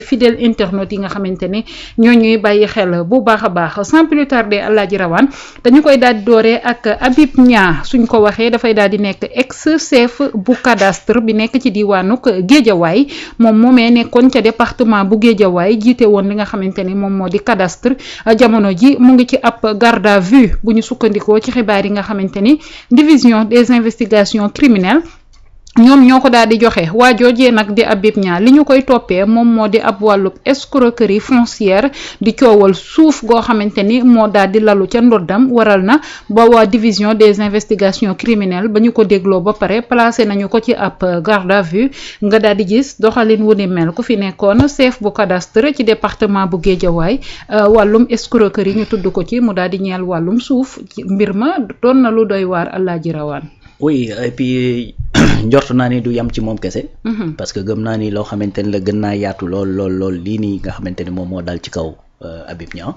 fidèles internautes yi nga xamante ne ñoo ñuy bàyyi xel bu baax a baax sans plus tarder Alaaji Rawaan dañu koy daal di dooree ak Habib Niang suñ ko waxee dafay daal di nekk ex chef bu cadastre bi nekk ci diwaanuk Géejawaay moom moomee nekkoon ca département bu Géejawaay jiite woon li nga xamante ni moom moo di cadastre jamono ji mu ngi ci ab garde à vue bu ñu sukkandikoo ci xibaar yi nga xamante ni division des investigations criminelles ñoom ñoo ko daal di joxe waa joojee nag di Habib Niang li ñu koy toppee moom moo di ab wàllub escroquerie foncière di coowal suuf goo xamante ni moo daal di lalu ca ndoddam waral na ba waa division des investigations criminelles ba ñu ko dégloo ba pare placé nañu ko ci ab garde à vue nga daal di gis doxalin wu ni mel ku fi nekkoon chef bu cadastre ci département bu Guédiawaye wàllum escroquerie ñu tudd ko ci mu daal di ñeel wàllum suuf mbir ma doon na lu doy waar Alaaji Rawaan. Oui, et puis njortu naa ni du yam ci moom kese. Parce que gëm naa ni loo xamante ni la gën naa yaatu lool lii nii nga xamante ni moom moo dal ci kaw Habib Niang.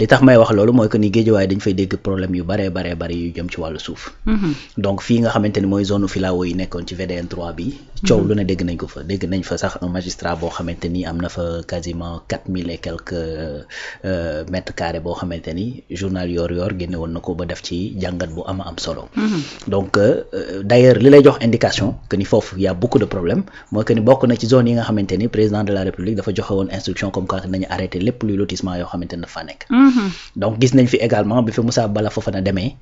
li tax may wax loolu mooy que ni Guédiawaye dañ fay dégg problème yu bare yu jëm ci wàllu suuf. Donc fii nga xamante ni mooy zone filao yi nekkoon ci VDN 3 bi. coow lu ne dégg nañ ko fa dégg nañ fa sax un magistrat boo xamante ni am na fa quasiment 4000 et quelques mètres carrés boo xamante ni journal Yoor génne woon na ko ba def ci jàngat bu am solo. Donc d'ailleurs li lay jox indication que ni foofu y a beaucoup de problèmes mooy que ni bokk na ci zone yi nga xamante ni président de la République dafa joxe woon instruction comme quoi nañu arrêté lépp luy lotissement yoo xamante ni dafa nekk. Donc gis nañ fi également bi fi Moussa Bala Fofana demee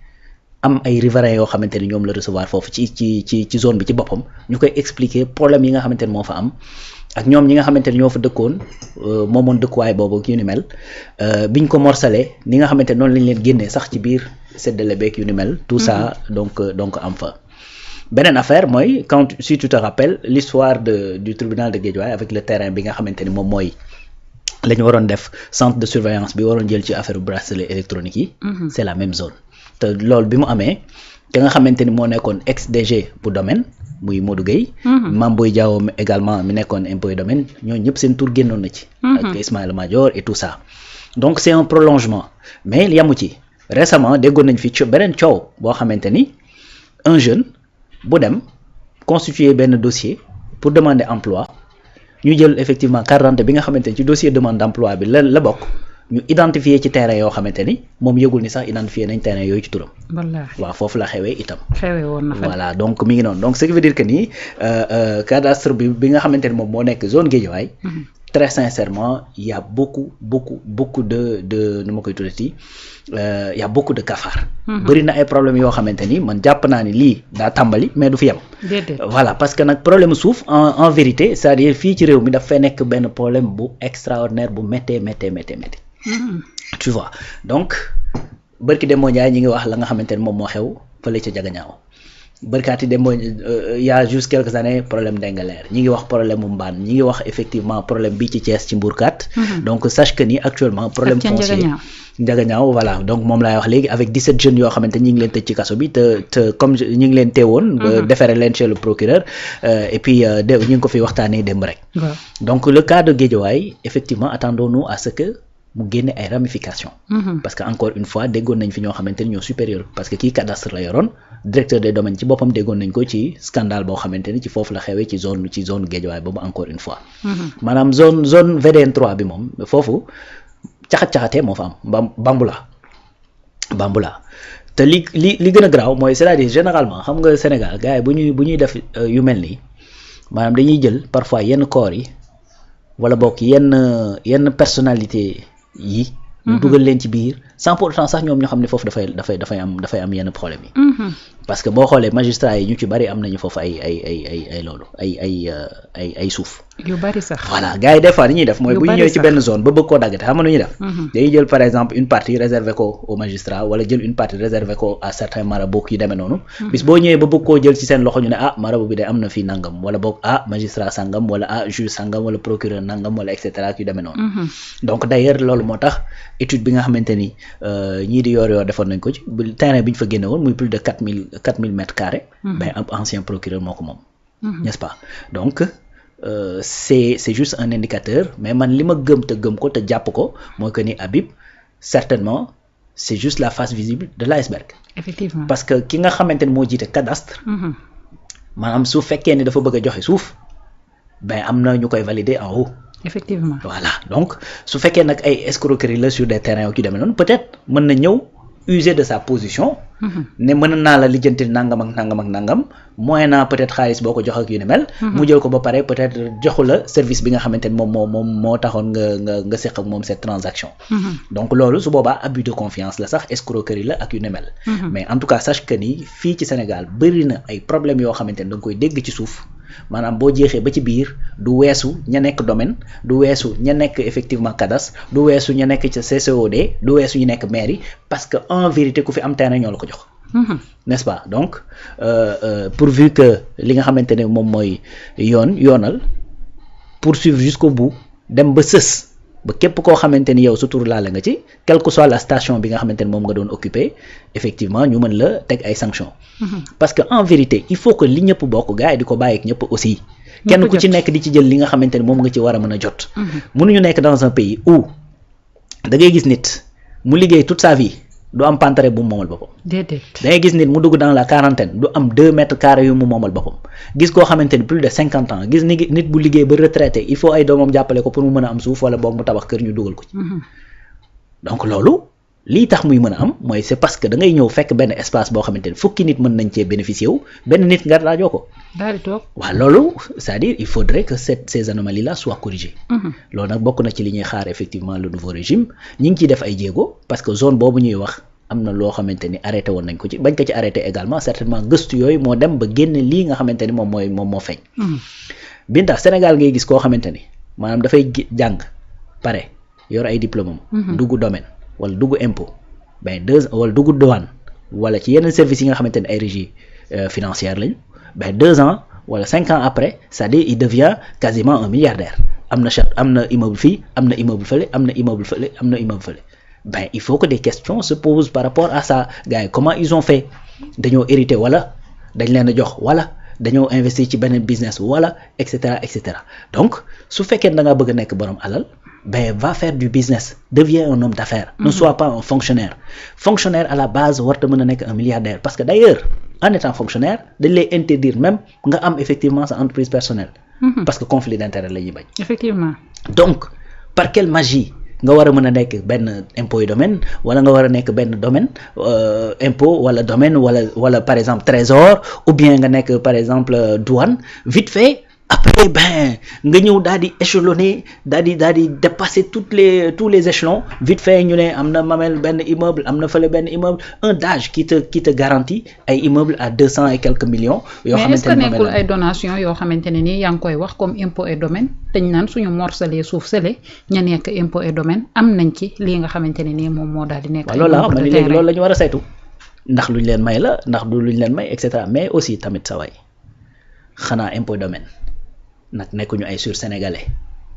am ay riverains yoo xamante ni ñoom la recevoir foofu ci zone bi ci boppam ñu koy expliquer problème yi nga xamante ni moo fa am ak ñoom ñi nga xamante ni ñoo fa dëkkoon moomoon dëkkuwaay boobu ak yu ni mel biñ ko morcelé ni nga xamante ni noonu lañ leen génnee sax ci biir séddale beeg yu ni mel. tout ça donc am fa. beneen affaire mooy quand si tu te rappelles l'histoire du tribunal de Guédiawaye avec le terrain bi nga xamante ni moom mooy la ñu waroon def centre de surveillance bi waroon jël ci affaire bracelet électronique yi. C'est la même zone. te loolu bi mu amee te nga xamante ni moo nekkoon ex DG bu domaine muy Modou Gueye. Mame Boye Diao également mi nekkoon impôt et domaine ñooñu ñëpp seen tur génnoon na ci. ak Ismaïla Madior et tout ça. Donc c'est un prolongement mais yamu ci récemment déggoon nañ fi beneen coow boo xamante ni un jeune bu dem constituer benn dossier pour demander emploi ñu jël effectivement carte d'identité bi nga xamante ni ci dossier demande d'emploi bi la bokk. ñu identifier ci terrain yoo xamante ni moom yëgul ni sax identifier nañ terrain yooyu ci turam. wallaahi waaw foofu la xewee itam. xewee woon na fa voilà donc mi ngi noonu donc ce qui veut dire que ni cadastre bi nga xamante ni moom moo nekk zone Guédiawaye. très sincèrement il y a beaucoup de nu ma koy tuddati il y a beaucoup de cafard. bëri na ay problèmes yoo xamante ni man jàpp naa ni lii daa tàmbali mais du fi yem. voilà parce que nag problème suuf en vérité c'est-à-dire fii ci réew mi daf fay nekk benn problème bu extraordinaire bu méttee. Tu vois donc bërki Demba Ndiaye ñi ngi wax la nga xamante ni moom moo xew fële ca Jagañaaw bërkaati Demba il y a juste quelques années problème d'Ingaleer ñi ngi wax problème mu Mbaan ñi ngi wax effectivement problème bi ci Thiès ci Mbourkat. Donc sache que ni actuellement problème foncier Jagañaaw voilà donc moom laay wax léegi avec 17 jeunes yoo xamante ñi ngi leen tëj ci kaso bi te comme ñi ngi leen teewoon. déféré leen chez le procureur et puis ñi ngi ko fi waxtaanee démb rek. Donc le cas de Guédiawaye effectivement attendons-nous à ce que mu génne ay ramifications. Parce que encore une fois déggoon nañ fi ñoo xamante ni ñoo supérieur parce que kii cadastre la yoroon directeur des domaines ci boppam déggoon nañ ko ci scandale boo xamante ni ci foofu la xewee ci zone Guédiawaye boobu encore une fois. maanaam zone VDN 3 bi moom foofu caxat-caxatee moo fa am bambula te li gën a garaaw mooy c'est-à-dire généralement xam nga Sénégal gars yi bu ñuy def yu mel nii maanaam dañuy jël parfois yenn corps yi wala bokk yenn personnalité yi ñu dugal leen ci biir sans pour autant sax ñoom ñoo xam ne foofu dafay am yenn problème yi. Parce que boo xoolee magistrats yi ñu ci bari am nañu foofu ay loolu ay suuf. yu bari sax voilà gars yi des fois li ñuy def mooy bu ñu ñëwee ci benn zone ba bëgg koo daggate xam nga nu ñuy def. dañuy jël par exemple une partie réservée ko aux magistrats wala jël une partie réservée ko à certains marabouts yu demee noonu. bis boo ñëwee ba bëgg koo jël ci seen loxo ñu ne marabout bi de am na fii nangam wala boog magistrat sangam wala juge sangam wala procureur nangam wala et cetera yu demee noonu. Donc d'ailleurs loolu moo tax étude bi nga xamante ni ñii di yor defoon nañ ko ci terrain bi ñu fa génne woon muy plus de 4000 mètres carrés. Ben ab ancien procureur moo ko moom. N'est-ce pas donc. C'est juste un indicateur mais man li ma gëm ko te jàpp ko mooy que ni Habib certainement c'est juste la face visible de l'iceberg. Effectivement parce que ki nga xamante ni moo jiite cadastre. maanaam su fekkee ni dafa bëgg a joxe suuf ben am na ñu koy valider en haut. effectivement voilà donc su fekkee nag ay escroquerie la sur des terrains yu ci demee noonu peut-être mën na ñëw user de sa position. ne mën naa la lijjanti nangam ak nangam ak nangam moyennant peut-être xaalis boo ko jox ak yu ni mel. mu jël ko ba pare peut-être joxu la service bi nga xamante ni moom moo taxoon nga seq ak moom cette transaction. donc loolu su boobaa abus de confiance la sax escroquerie la ak yu ni mel. mais en tout cas sache que ni fii ci Sénégal bëri na ay problèmes yoo xamante ni da nga koy dégg ci suuf. maanaam boo jeexee ba ci biir du weesu ña nekk domaine du weesu ña nekk effectivement cadastre du weesu ña nekk ca CCOD du weesu ñu nekk mairie parce que en vérité ku fi am terrain ñoo la ko jox. n'est-ce pas donc pourvu que li nga xamante ne moom mooy yoonal poursuivre jusqu'au bout dem ba sës ba képp koo xamante ni yow sa tur laale nga ci quelle que soit la station bi nga xamante ni moom nga doon occuper effectivement ñu mën la teg ay sanctions. parce que en vérité il faut que li ñëpp bokk gars yi di ko bàyyi ak ñëpp aussi. kenn ku ci nekk di ci jël li nga xamante ni moom nga ci war a mën a jot. mënuñu nekk dans un pays où da ngay gis nit mu liggéey toute sa vie du am pantere bu mu moomal boppam. déedéet da ngay gis nit mu dugg dans la quarantaine du am 2 mètres carrés yu mu moomal boppam gis koo xamante ni plus de 50 ans gis nit bu liggéey ba retraité il faut ay doomam jàppale ko pour mu mën a am suuf wala boog mu tabax kër ñu dugal ko ci. donc loolu lii tax muy mën a am mooy c'est parce que da ngay ñëw fekk benn espace boo xamante ni fukki nit mën nañ cee bénéficier wu benn nit nga raajoo ko. daal di toog waaw loolu c'est-à-dire il faudrait que ces anomalies là soient corrigées. loolu nag bokk na ci li ñuy xaar effectivement le nouveau régime ñi ngi ciy def ay jéego parce que zone boobu ñuy wax am na loo xamante ni arrêté woon nañ ko ci bañ ko ci arrêté également certainement gëstu yooyu moo dem ba génne lii nga xamante ni moom moo feeñ. Binta Sénégal ngay gis koo xamante ni maanaam dafay jàng pare yor ay diplôme am. dugg domaine wala dugg impôt wala dugg douane wala ci yenn services yi nga xamante ni ay régie financière lañu 2 ans wala 5 ans après c'est-à-dire il devient quasiment un milliardaire am na immeuble fii am na immeuble fële am na immeuble fële am na immeuble fële. il faut que des questions se posent par rapport à ça gars yi comment ils ont fait dañoo hérité wala dañ leen a jox wala dañoo investir ci beneen business wala et cetera donc su fekkee da ngaa bëgg a nekk borom alal va faire du business deviens un homme d'affaires. ne sois pas un fonctionnaire à la base warta mën a nekk un milliardaire parce que d'ailleurs en étant fonctionnaire dañ lay interdire même nga am effectivement sa entreprise personnelle. parce que conflit d'intérêt la ñuy bañ. effectivement donc par quelle magie nga war a mën a nekk benn impôt et domaine wala nga war a nekk benn domaine impôt wala domaine wala par exemple trésor ou bien nga nekk par exemple douane vite fait après nga ñëw daal di échelonner daal di dépasser tous les échelons vite fait ñu ne am na Mamel benn immeuble am na fële benn immeuble un DAGE qui te garantit ay immeubles à 200 et quelques millions. yoo xamante ne mais est-ce que nekkul ay donations yoo xamante ne nii yaa ngi koy wax comme impôt et domaine dañ naan suñu morcelee suuf sele ña nekk impôt et domaine am nañ ci lii nga xamante ne nii moom moo daal di nekk. loolu la xam ne léegi loolu la ñu war a saytu ndax luñ leen may la ndax du luñ leen may et cetera mais aussi tamit sa waay xanaa impôt domaine. nag nekkuñu ay sur sénégalais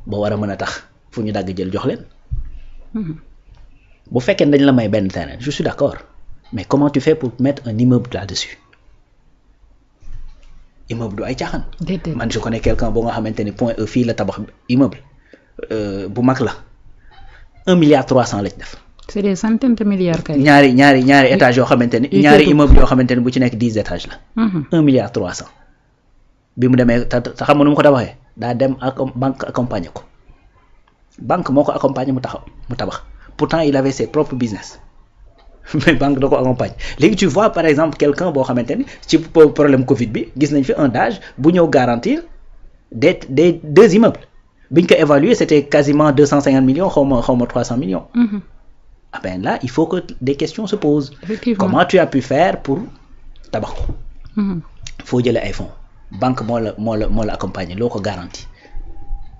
ba war a mën a tax fu ñu dagg jël jox leen. bu fekkee dañ la may benn terrain je suis d'accord mais comment tu fais pour mettre un immeuble là-dessus immeuble du ay caaxaan. man je connais quelqu'un boo nga xamante ni Point E fii la tabax immeuble bu mag la 1,3 milliard lañ def. c'est des centaines de milliards kay. ñaari étages yoo xamante ni ñaari immeuble yoo xamante ni bu ci nekk 10 étages la. 1,3 milliard. bi mu demee te xam nga nu mu ko tabaxee daa dem ak banque accompagner ko banque moo ko accompagner mu tabax pourtant il avait ses propres business mais banque da ko accompagner léegi tu vois par exemple quelqu'un boo xamante ni ci problème Covid bi gis nañ fi un DAGE bu ñëw garantir des 2 immeubles biñ ko évaluer c'était quasiment 250 millions xaw ma 300 millions. Là il faut que des questions se posent. Comment tu as pu faire pour tabax ko. Foo jëlee ay fonds. banque moo la accompagner loo ko garantie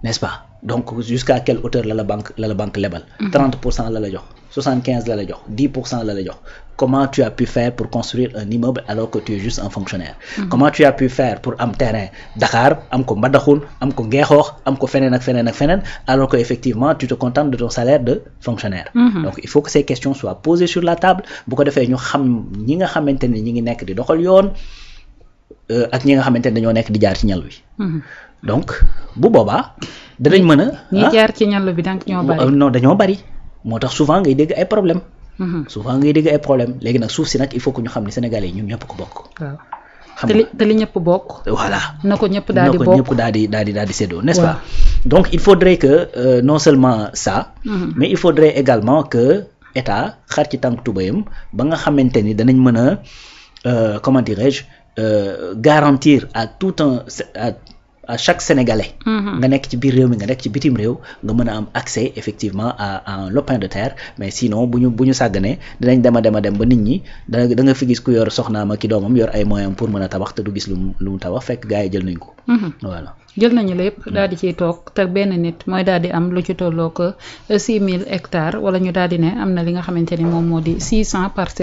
n'est-ce pas donc jusqu'à quelle hauteur la banque lebal 30% la jox 75 la jox 10% la jox comment tu as pu faire pour construire un immeuble alors que tu es juste un fonctionnaire comment tu as pu faire pour am terrain Dakar am ko Mbadakhoune am ko Ngeexoox am ko feneen ak feneen alors que effectivement tu te contentes de ton salaire de fonctionnaire donc il faut que ces questions soient posées sur la table bu ko defee ñu xam ñi nga xamante ne ñi ngi nekk di doxal yoon ak ñi nga xamante ne dañoo nekk di jaar ci ñal wi. donc bu boobaa danañ mën a. ñi jaar ci ñal bi donc ñoo bari. non dañoo bari moo tax souvent ngay dégg ay problèmes. léegi nag suuf si nag il faut que ñu xam ne Sénégalais yi ñun ñëpp ko bokk. waaw xam nga te li ñëpp bokk. voilà na ko ñëpp daal di bokk na ko ñëpp daal di séddoo n'est-ce pas. donc il faudrait que non seulement ça. mais il faudrait également que état xar ci tànk tubayam ba nga xamante ni danañ mën a comment dirais-je garantir à à chaque Sénégalais. nga nekk ci biir réew mi nga nekk ci bitim réew nga mën a am accès effectivement à un lopin de terre mais sinon bu ñu sàgganee dinañ dem ba nit ñi da nga fi gis ku yor soxnaam ak ki doomam yor ay moyens pour mën a tabax te du gis lu mu tabax fekk gars yi jël nañ ko. voilà jël nañu lépp daal di ciy toog te benn nit mooy daal di am lu ci tolloo ko 6000 hectares wala ñu daal di ne am na li nga xamante ni moom moo di 600 parcelles.